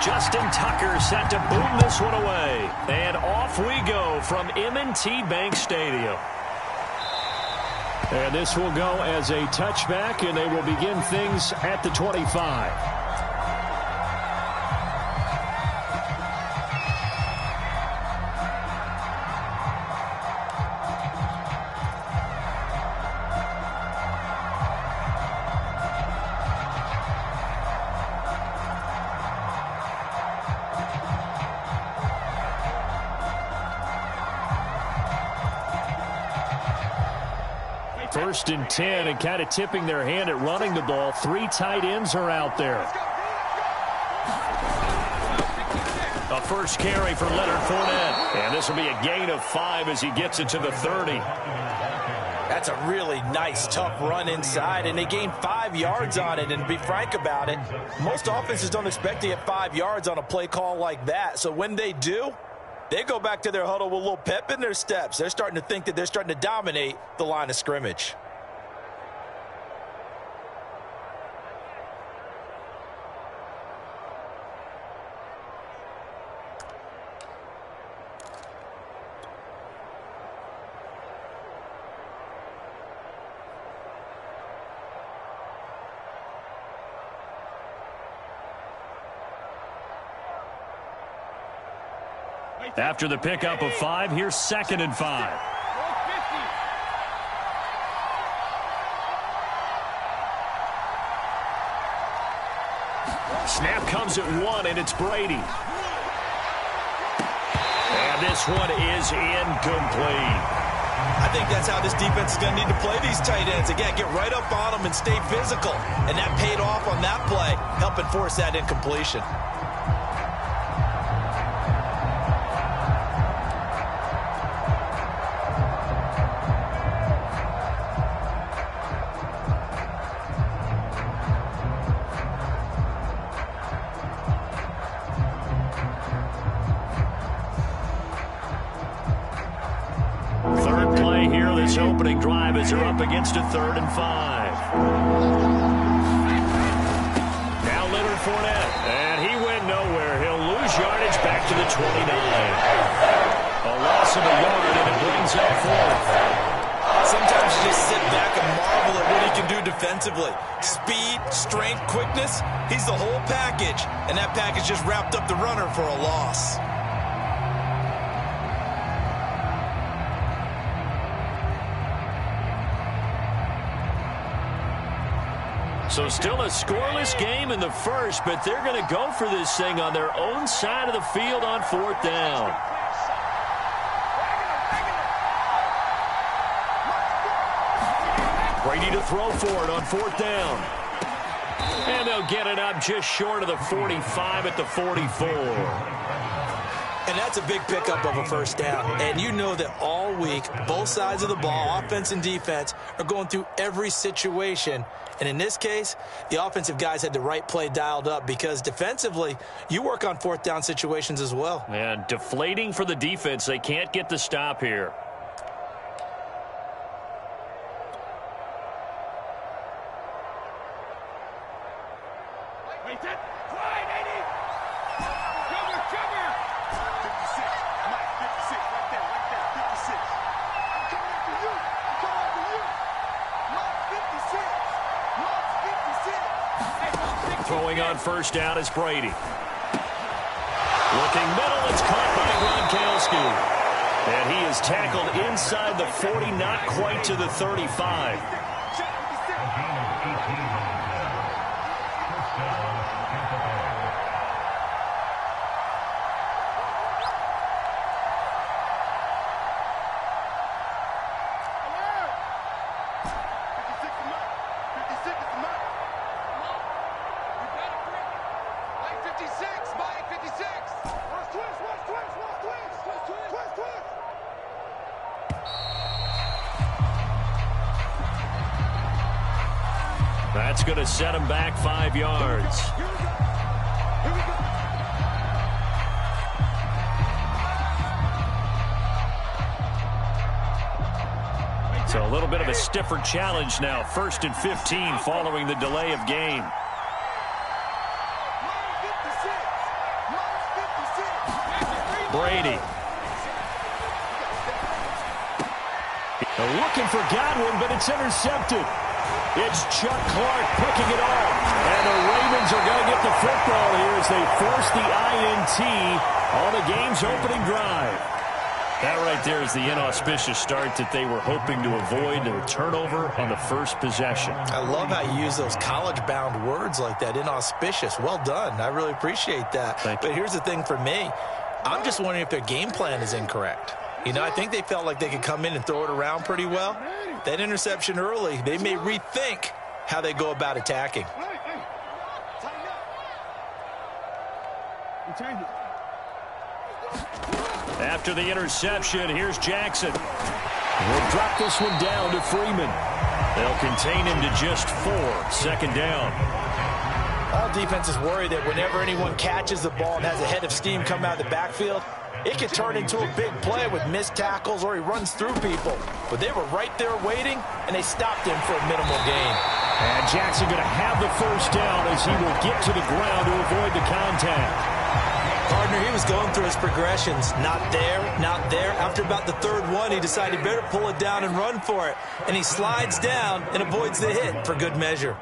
Justin Tucker set to boom this one away. And off we go from M&T Bank Stadium. And this will go as a touchback, and they will begin things at the 25. First and 10, and kind of tipping their hand at running the ball. 3 tight ends are out there. A first carry for Leonard Fournette. And this will be a gain of 5 as he gets it to the 30. That's a really nice, tough run inside, and they gained 5 yards on it. And to be frank about it, most offenses don't expect to get 5 yards on a play call like that. So when they do, they go back to their huddle with a little pep in their steps. They're starting to think that they're starting to dominate the line of scrimmage. After the pickup of 5, here's 2nd and 5. Snap comes at 1, and it's Brady. And this one is incomplete. I think that's how this defense is going to need to play these tight ends. Again, get right up on them and stay physical. And that paid off on that play, helping force that incompletion. Opening drive as they're up against a 3rd and 5. Now Leonard Fournette, and he went nowhere. He'll lose yardage back to the 29. A loss of a yard, and it brings up 4th. Sometimes you just sit back and marvel at what he can do defensively. Speed, strength, quickness, he's the whole package, and that package just wrapped up the runner for a loss. So still a scoreless game in the first, but they're going to go for this thing on their own side of the field on 4th down. Brady to throw for it on 4th down. And they'll get it up just short of the 45 at the 44. And that's a big pickup of a first down. And you know that all week, both sides of the ball, offense and defense, are going through every situation. And in this case, the offensive guys had the right play dialed up because defensively, you work on 4th down situations as well. And deflating for the defense. They can't get the stop here. Throwing on first down is Brady. Looking middle, it's caught by Gronkowski. And he is tackled inside the 40, not quite to the 35. That's going to set him back 5 yards. So a little bit of a stiffer challenge now. 1st and 15 following the delay of game. Brady. Looking for Godwin, but it's intercepted. It's Chuck Clark picking it off. And the Ravens are going to get the football here as they force the INT on the game's opening drive. That right there is the inauspicious start that they were hoping to avoid, and a turnover on the first possession. I love how you use those college-bound words like that, inauspicious. Well done. I really appreciate that. But here's the thing for me. I'm just wondering if their game plan is incorrect. You know, I think they felt like they could come in and throw it around pretty well. That interception early, they may rethink how they go about attacking. After the interception, here's Jackson. We'll drop this one down to Freeman. They'll contain him to just 4. Second down. All defenses worry that whenever anyone catches the ball and has a head of steam come out of the backfield, it could turn into a big play with missed tackles or he runs through people. But they were right there waiting, and they stopped him for a minimal gain. And Jackson going to have the first down as he will get to the ground to avoid the contact. Partner, he was going through his progressions. Not there, not there. After about the third one, he decided he better pull it down and run for it. And he slides down and avoids the hit for good measure.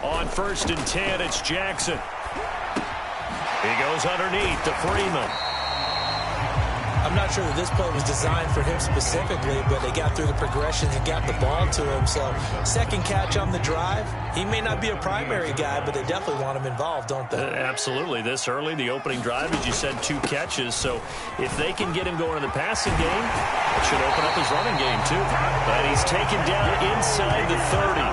On 1st and 10, it's Jackson. He goes underneath to Freeman. I'm not sure that this play was designed for him specifically, but they got through the progressions and got the ball to him. So, second catch on the drive. He may not be a primary guy, but they definitely want him involved, don't they? Absolutely. This early, the opening drive, as you said, 2 catches. So, if they can get him going in the passing game, it should open up his running game, too. And he's taken down inside the 30.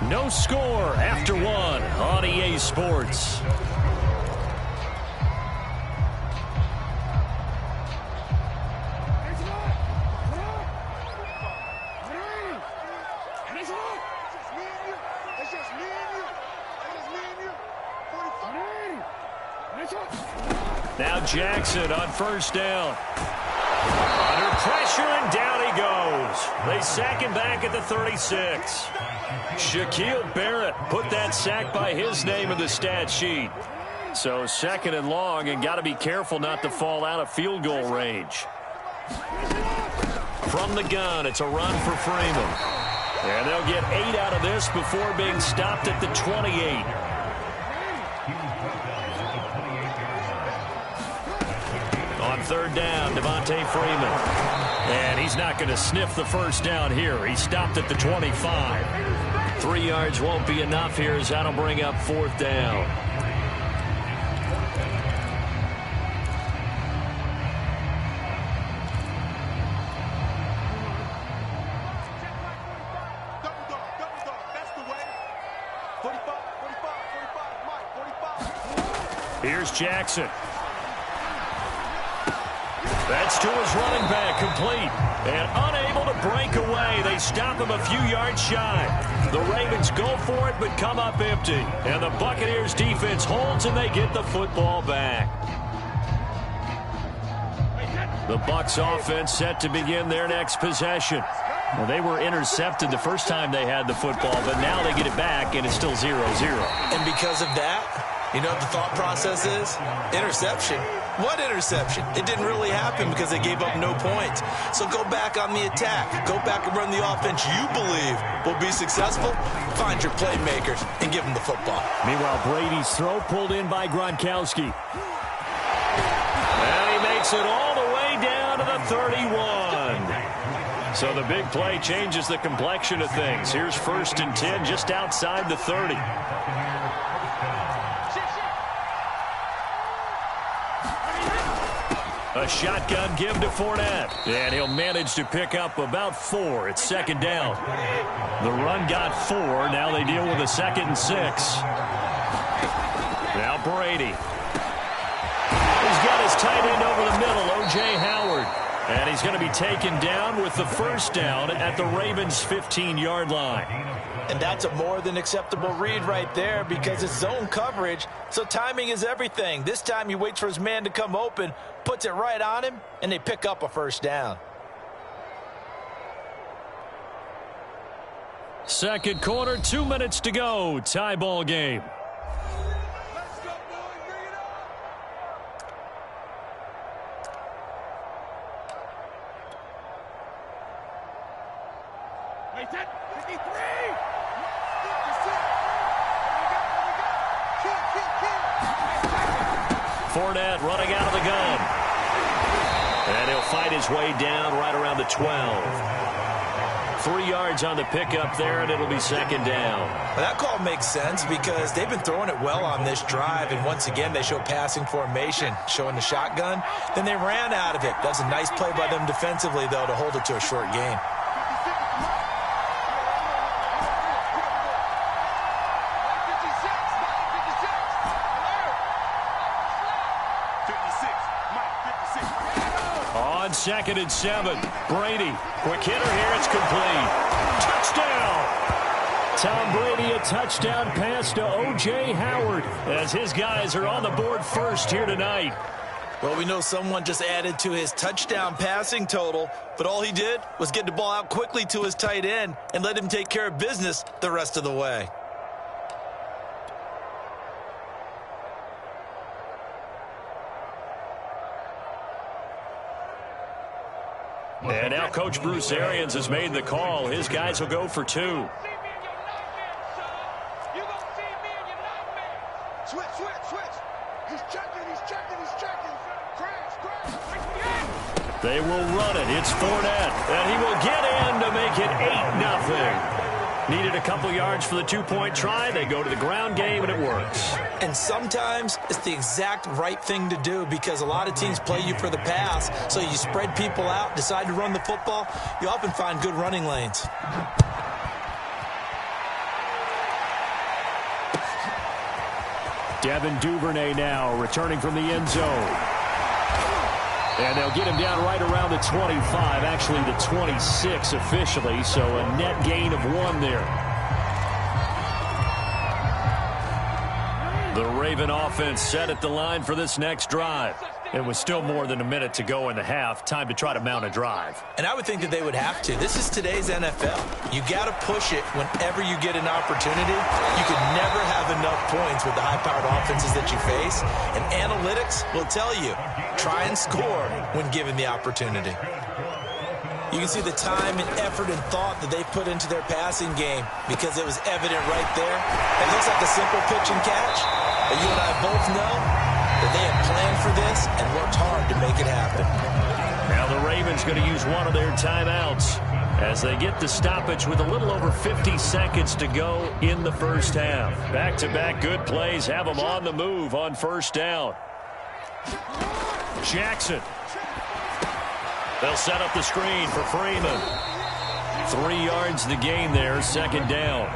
No score after 1 on EA Sports. Now Jackson on 1st down. Under pressure, and down he goes. They sack him back at the 36. Shaquille Barrett put that sack by his name in the stat sheet. So 2nd and long, and got to be careful not to fall out of field goal range. From the gun, it's a run for Freeman. And they'll get 8 out of this before being stopped at the 28. On 3rd down, Devontae Freeman. And he's not going to sniff the first down here. He stopped at the 25. 3 yards won't be enough here as that'll bring up 4th down. Here's Jackson. That's to his running back, complete. And unable to break away. They stop him a few yards shy. The Ravens go for it, but come up empty. And the Buccaneers defense holds, and they get the football back. The Bucs offense set to begin their next possession. Well, they were intercepted the first time they had the football, but now they get it back, and it's still 0-0. And because of that, you know what the thought process is? Interception. What interception? It didn't really happen because they gave up no points. So go back on the attack. Go back and run the offense you believe will be successful. Find your playmakers and give them the football. Meanwhile, Brady's throw pulled in by Gronkowski. And he makes it all the way down to the 31. So the big play changes the complexion of things. Here's 1st and 10 just outside the 30. A shotgun give to Fournette. And he'll manage to pick up about 4. It's 2nd down. The run got 4. Now they deal with a 2nd and 6. Now Brady. He's got his tight end over the middle, O.J. Howard. And he's going to be taken down with the first down at the Ravens' 15-yard line. And that's a more than acceptable read right there because it's zone coverage, so timing is everything. This time he waits for his man to come open, puts it right on him, and they pick up a first down. Second quarter, 2 minutes to go. Tie ball game. Let's go, boys. Bring it on. Wait, that 53. 56. Fournette running out of the gun. And he'll fight his way down right around the 12. 3 yards on the pickup there, and it'll be second down. Well, that call makes sense because they've been throwing it well on this drive, and once again they show passing formation, showing the shotgun. Then they ran out of it. That's a nice play by them defensively, though, to hold it to a short gain. On 2nd and 7, Brady. Quick hitter here, it's complete. Touchdown! Tom Brady, a touchdown pass to O.J. Howard as his guys are on the board first here tonight. Well, we know someone just added to his touchdown passing total, but all he did was get the ball out quickly to his tight end and let him take care of business the rest of the way. And now Coach Bruce Arians has made the call. His guys will go for 2. They will run it. It's Fournette. And he will get in to make it 8-0. Needed a couple yards for the 2-point try. They go to the ground game, and it works. And sometimes it's the exact right thing to do because a lot of teams play you for the pass. So you spread people out, decide to run the football. You often find good running lanes. Devin Duvernay now returning from the end zone. And they'll get him down right around the 25, actually the 26 officially, so a net gain of 1 there. The Raven offense set at the line for this next drive. It was still more than a minute to go in the half. Time to try to mount a drive. And I would think that they would have to. This is today's NFL. You got to push it whenever you get an opportunity. You could never have enough points with the high-powered offenses that you face. And analytics will tell you, try and score when given the opportunity. You can see the time and effort and thought that they put into their passing game because it was evident right there. It looks like a simple pitch and catch, but you and I both know that they had planned for this and worked hard to make it happen. Now the Ravens going to use one of their timeouts as they get the stoppage with a little over 50 seconds to go in the first half. Back-to-back good plays have them on the move on first down. Jackson. They'll set up the screen for Freeman. 3 yards the gain there, second down.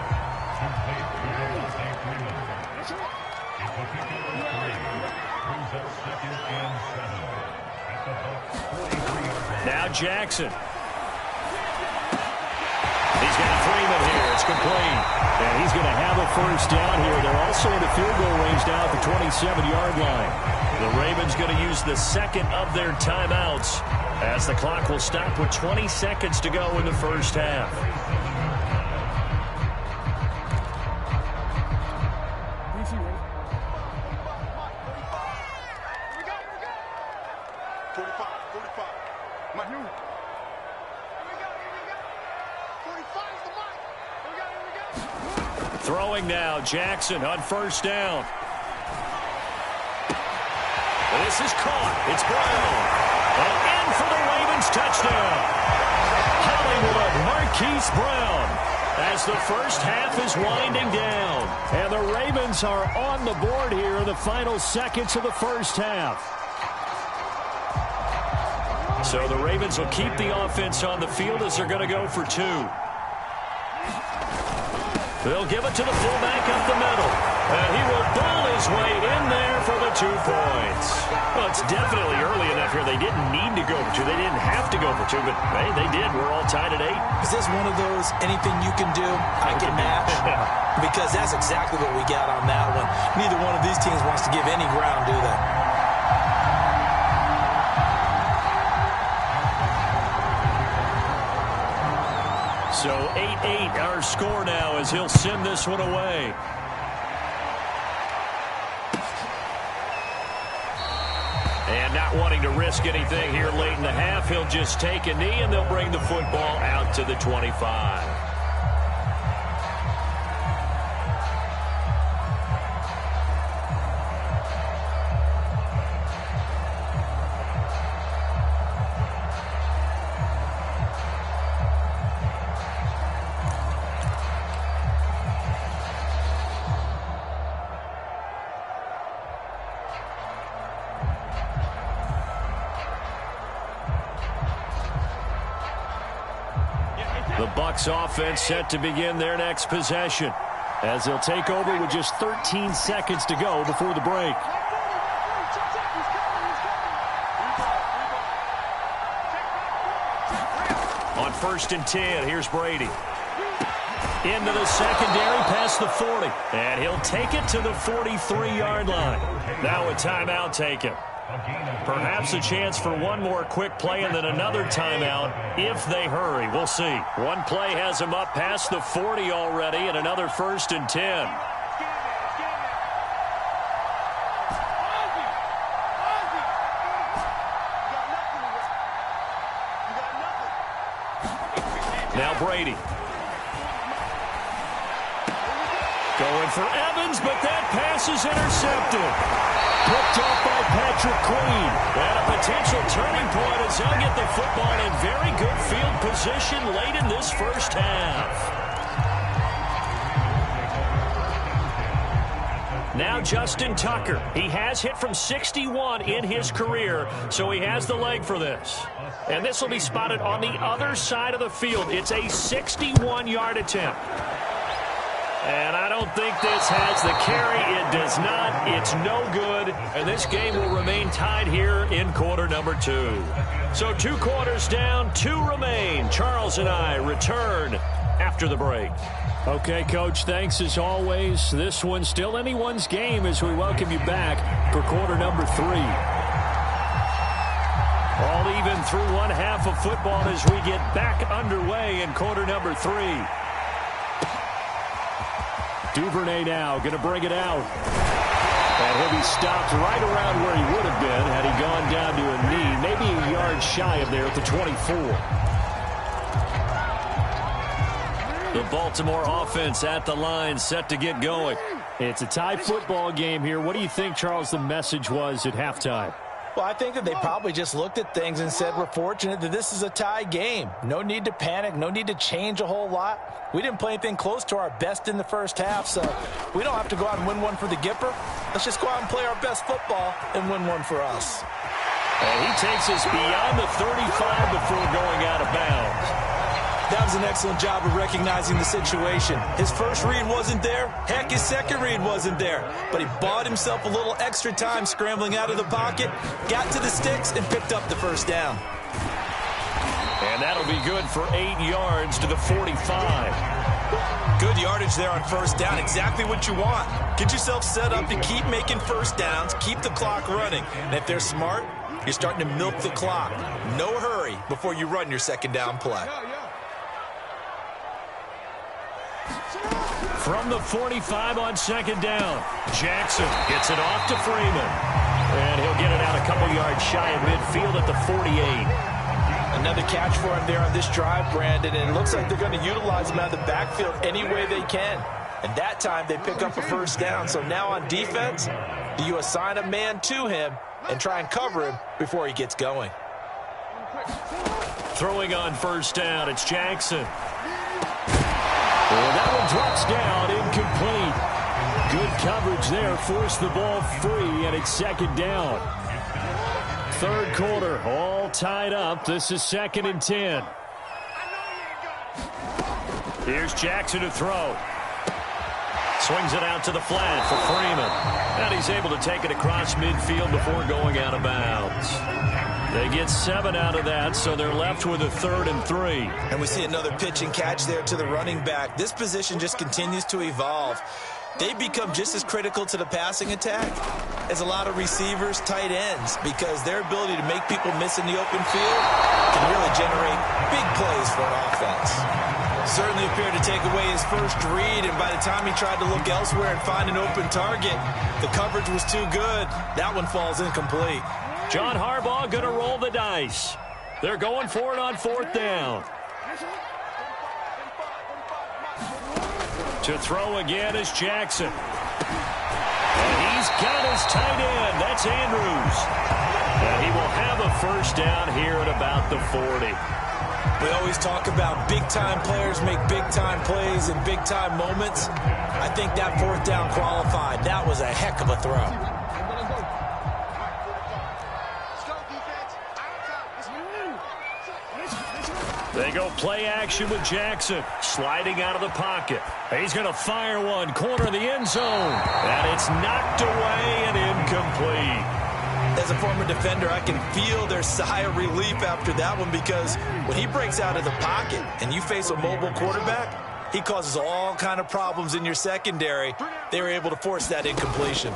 Now Jackson. He's got Freeman here. It's complete. And he's going to have a first down here. They're also in the field goal range now at the 27-yard line. The Ravens going to use the second of their timeouts as the clock will stop with 20 seconds to go in the first half. Throwing now, Jackson on first down. This is caught. It's Brown. And in for the Ravens touchdown. Hollywood Marquise Brown as the first half is winding down. And the Ravens are on the board here in the final seconds of the first half. So the Ravens will keep the offense on the field as they're going to go for 2. They'll give it to the fullback up the middle. And he will bull his way in there for the 2 points. Well, it's definitely early enough here. They didn't need to go for 2. They didn't have to go for 2, but hey, they did. We're all tied at 8. Is this one of those anything you can do, I can match? Because that's exactly what we got on that one. Neither one of these teams wants to give any ground, do they? So 8-8 our score now as he'll send this one away. And not wanting to risk anything here late in the half, he'll just take a knee and they'll bring the football out to the 25. The Bucs offense set to begin their next possession as they'll take over with just 13 seconds to go before the break. On 1st and 10, here's Brady. Into the secondary past the 40. And he'll take it to the 43-yard line. Now a timeout taken. Perhaps a chance for one more quick play and then another timeout if they hurry. We'll see. One play has them up past the 40 already and another 1st and 10. Now Brady. Going for Evans, but that pass is intercepted. Picked off by Patrick Queen. And a potential turning point as they'll get the football in very good field position late in this first half. Now Justin Tucker. He has hit from 61 in his career, so he has the leg for this. And this will be spotted on the other side of the field. It's a 61-yard attempt. And I don't think this has the carry. It does not. It's no good. And this game will remain tied here in quarter number 2. So 2 quarters down, 2 remain. Charles and I return after the break. Okay, Coach, thanks as always. This one's still anyone's game as we welcome you back for quarter number 3. All even through one half of football as we get back underway in quarter number 3. Duvernay now going to bring it out. And he'll be stopped right around where he would have been had he gone down to a knee, maybe a yard shy of there at the 24. The Baltimore offense at the line set to get going. It's a tie football game here. What do you think, Charles, the message was at halftime? Well, I think that they probably just looked at things and said, we're fortunate that this is a tie game. No need to panic. No need to change a whole lot. We didn't play anything close to our best in the first half, so we don't have to go out and win one for the Gipper. Let's just go out and play our best football and win one for us. And he takes us beyond the 35 before going out of bounds. That was an excellent job of recognizing the situation. His first read wasn't there. Heck, his second read wasn't there. But he bought himself a little extra time scrambling out of the pocket, got to the sticks, and picked up the first down. And that'll be good for 8 yards to the 45. Good yardage there on first down. Exactly what you want. Get yourself set up to keep making first downs, keep the clock running. And if they're smart, you're starting to milk the clock. No hurry before you run your second down play. From the 45 on second down, Jackson gets it off to Freeman. And he'll get it out a couple yards shy of midfield at the 48. Another catch for him there on this drive, Brandon, and it looks like they're going to utilize him out of the backfield any way they can. And that time they pick up a first down. So now on defense, do you assign a man to him and try and cover him before he gets going? Throwing on first down, it's Jackson. And that one drops down, incomplete. Good coverage there, forced the ball free, and it's second down. Third quarter, all tied up. This is 2nd and 10. Here's Jackson to throw. Swings it out to the flat for Freeman. And he's able to take it across midfield before going out of bounds. They get 7 out of that, so they're left with a 3rd and 3. And we see another pitch and catch there to the running back. This position just continues to evolve. They become just as critical to the passing attack as a lot of receivers, tight ends, because their ability to make people miss in the open field can really generate big plays for an offense. Certainly appeared to take away his first read, and by the time he tried to look elsewhere and find an open target, the coverage was too good. That one falls incomplete. John Harbaugh going to roll the dice. They're going for it on 4th down. To throw again is Jackson. And he's got his tight end. That's Andrews. And he will have a first down here at about the 40. We always talk about big-time players make big-time plays in big-time moments. I think that 4th down qualified. That was a heck of a throw. They go play action with Jackson. Sliding out of the pocket. He's going to fire one. Corner of the end zone. And it's knocked away and incomplete. As a former defender, I can feel their sigh of relief after that one, because when he breaks out of the pocket and you face a mobile quarterback, he causes all kind of problems in your secondary. They were able to force that incompletion.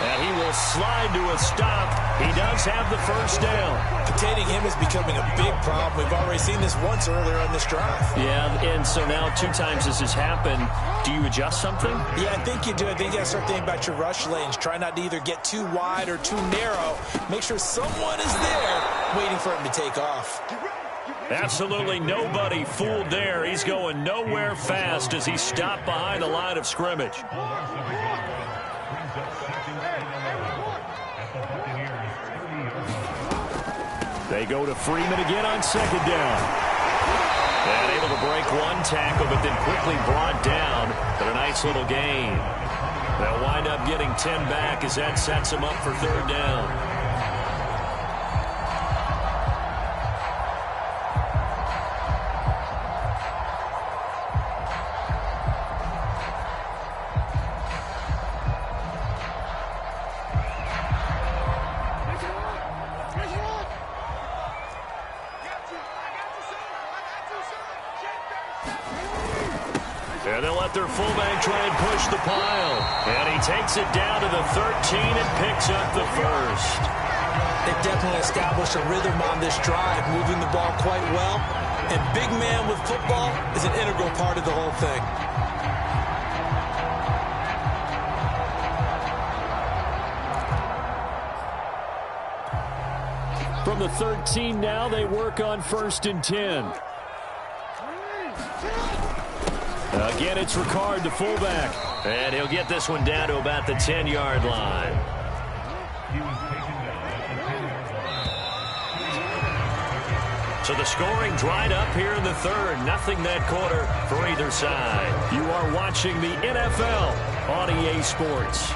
And he will slide to a stop. He does have the first down. Containing him is becoming a big problem. We've already seen this once earlier on this drive. Yeah, and so now 2 times this has happened. Do you adjust something? Yeah, I think you do. I think you got to start thinking about your rush lanes. Try not to either get too wide or too narrow. Make sure someone is there waiting for him to take off. Absolutely nobody fooled there. He's going nowhere fast as he stopped behind the line of scrimmage. They go to Freeman again on 2nd down. And able to break one tackle, but then quickly brought down. But a nice little gain. They'll wind up getting 10 back as that sets them up for 3rd down. And they'll let their fullback try and push the pile. And he takes it down to the 13 and picks up the first. They've definitely established a rhythm on this drive, moving the ball quite well. And big man with football is an integral part of the whole thing. From the 13 now, they work on 1st and 10. Again, it's Ricard, the fullback. And he'll get this one down to about the 10-yard line. So the scoring dried up here in the 3rd. Nothing that quarter for either side. You are watching the NFL on EA Sports.